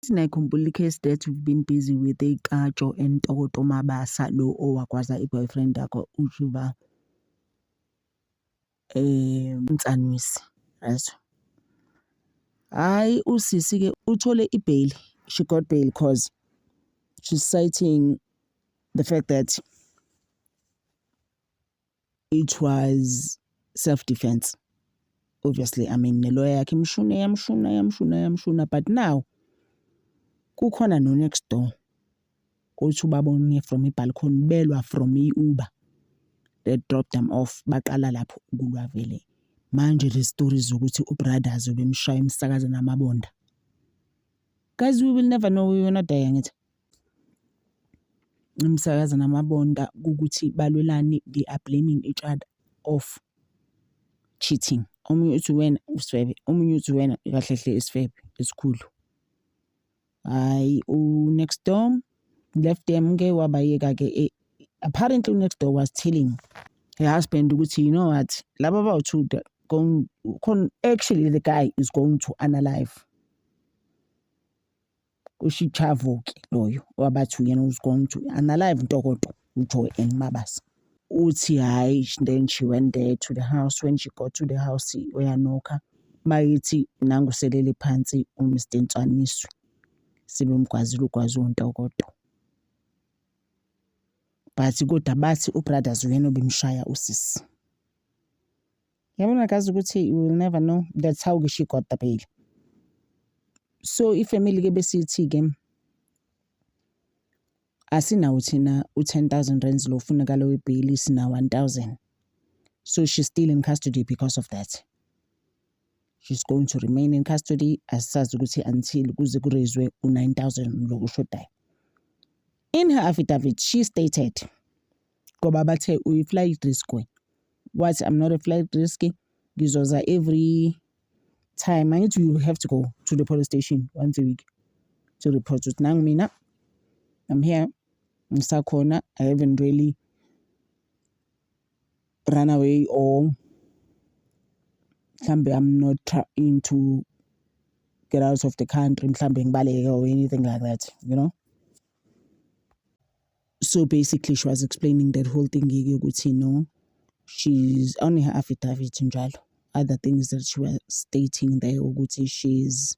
Sinayikhumbula i-case that we've been busy with Kajo and Ntokoto Mabasa lo owagwaza i-boyfriend yakho uJuba Mtsanwisi, right? Hayi usisi ke uthole i-bail. She got bail because she's citing the fact that it was self-defense. Obviously, I mean, nelawyer yakhe yamshuna, but now kukhona no next door. Othi ubabone from i-balcony belwa from i-Uber that dropped them off. Baqala lapho ukulwa vele. Manje the stories ukuthi ubrothers ubemshaya imsakazo namabonda. Guys, we will never know, we will not die ngithi. Imsakazo namabonda ukuthi balwelani, they are blaming each other of cheating. Omunye uthi wena usifebe, omunye uthi wena kahlehle isifebe esikhulu. Hayi next door left them ke wabayeka ke. Apparently next door was telling her husband ukuthi, you know what, laba bawu-two actually the guy is going to unalive. Ushichavo ke loyo wabathu yena was going to unalive Ntokoto uJoy and Mabasa. Uthi hayi, then she went there to the house. When she got to the house uyanokha bayithi nanguselele phansi uMr Ntswaniswa sebemgwazile ugwazi uNtokoto. But kodwa bathi ubrothers uyena obemshaya usisi. Yabona kazi ukuthi you will never know. That's how she got the bail. So ifamily ke besithi ke asinawo thina u10,000 rands lo funakala webail sina 1,000. So she's still in custody because of that. She's going to remain in custody asazi ukuthi until kuze kurazwe u9,000 lo ushodayo. In her affidavit, she stated, ngoba bathe uyi-flight risk we. What, I'm not a flight risk. Gizoza every time. I need to have to go to the police station once a week to report with Nangmina. I'm here. Ngisakhona. I haven't really run away or I'm not trying to get out of the country or anything like that, you know. So basically, she was explaining that whole thing. No, she's on her affidavit in njalo. Other things that she was stating there, she's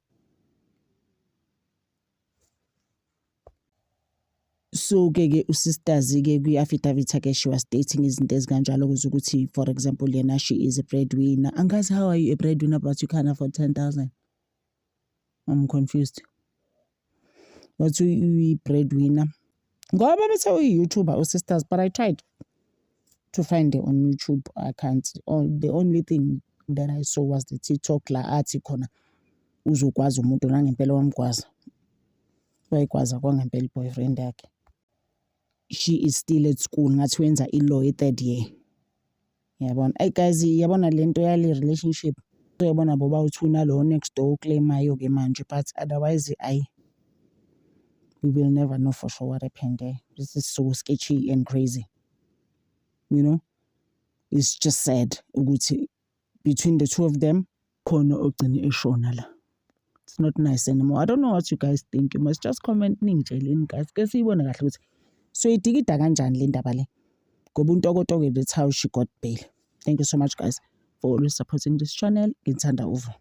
so sisters affidavit she was stating izinto ezikanjalo ukuthi, for example, yena she is a breadwinner. Angazi, how are you a breadwinner but you can't afford 10,000? I'm confused. What's you breadwinner? Ngoba bethe uyi-YouTuber sisters, but I tried to find it on YouTube. I can't. The only thing that I saw was the TikTok la athi khona uzokwazi umuntu nangempela wamgwaza. Wayigwaza kwangempela boyfriend yakhe. She is still at school ngathi wenza i-law e-3rd year. Yabona. Hey guys, yabona lento yale relationship. Yabona boba uthu nalo next door claimayo ke manje, but otherwise we will never know for sure what happened there. This is so sketchy and crazy. You know? It's just sad. Between the two of them, it's not nice anymore. I don't know what you guys think. You must just comment guys. So itikita kanjani le ndaba le. Ngoba uNtokoto, that's how she got bail. Thank you so much guys for always supporting this channel. Ngithanda over.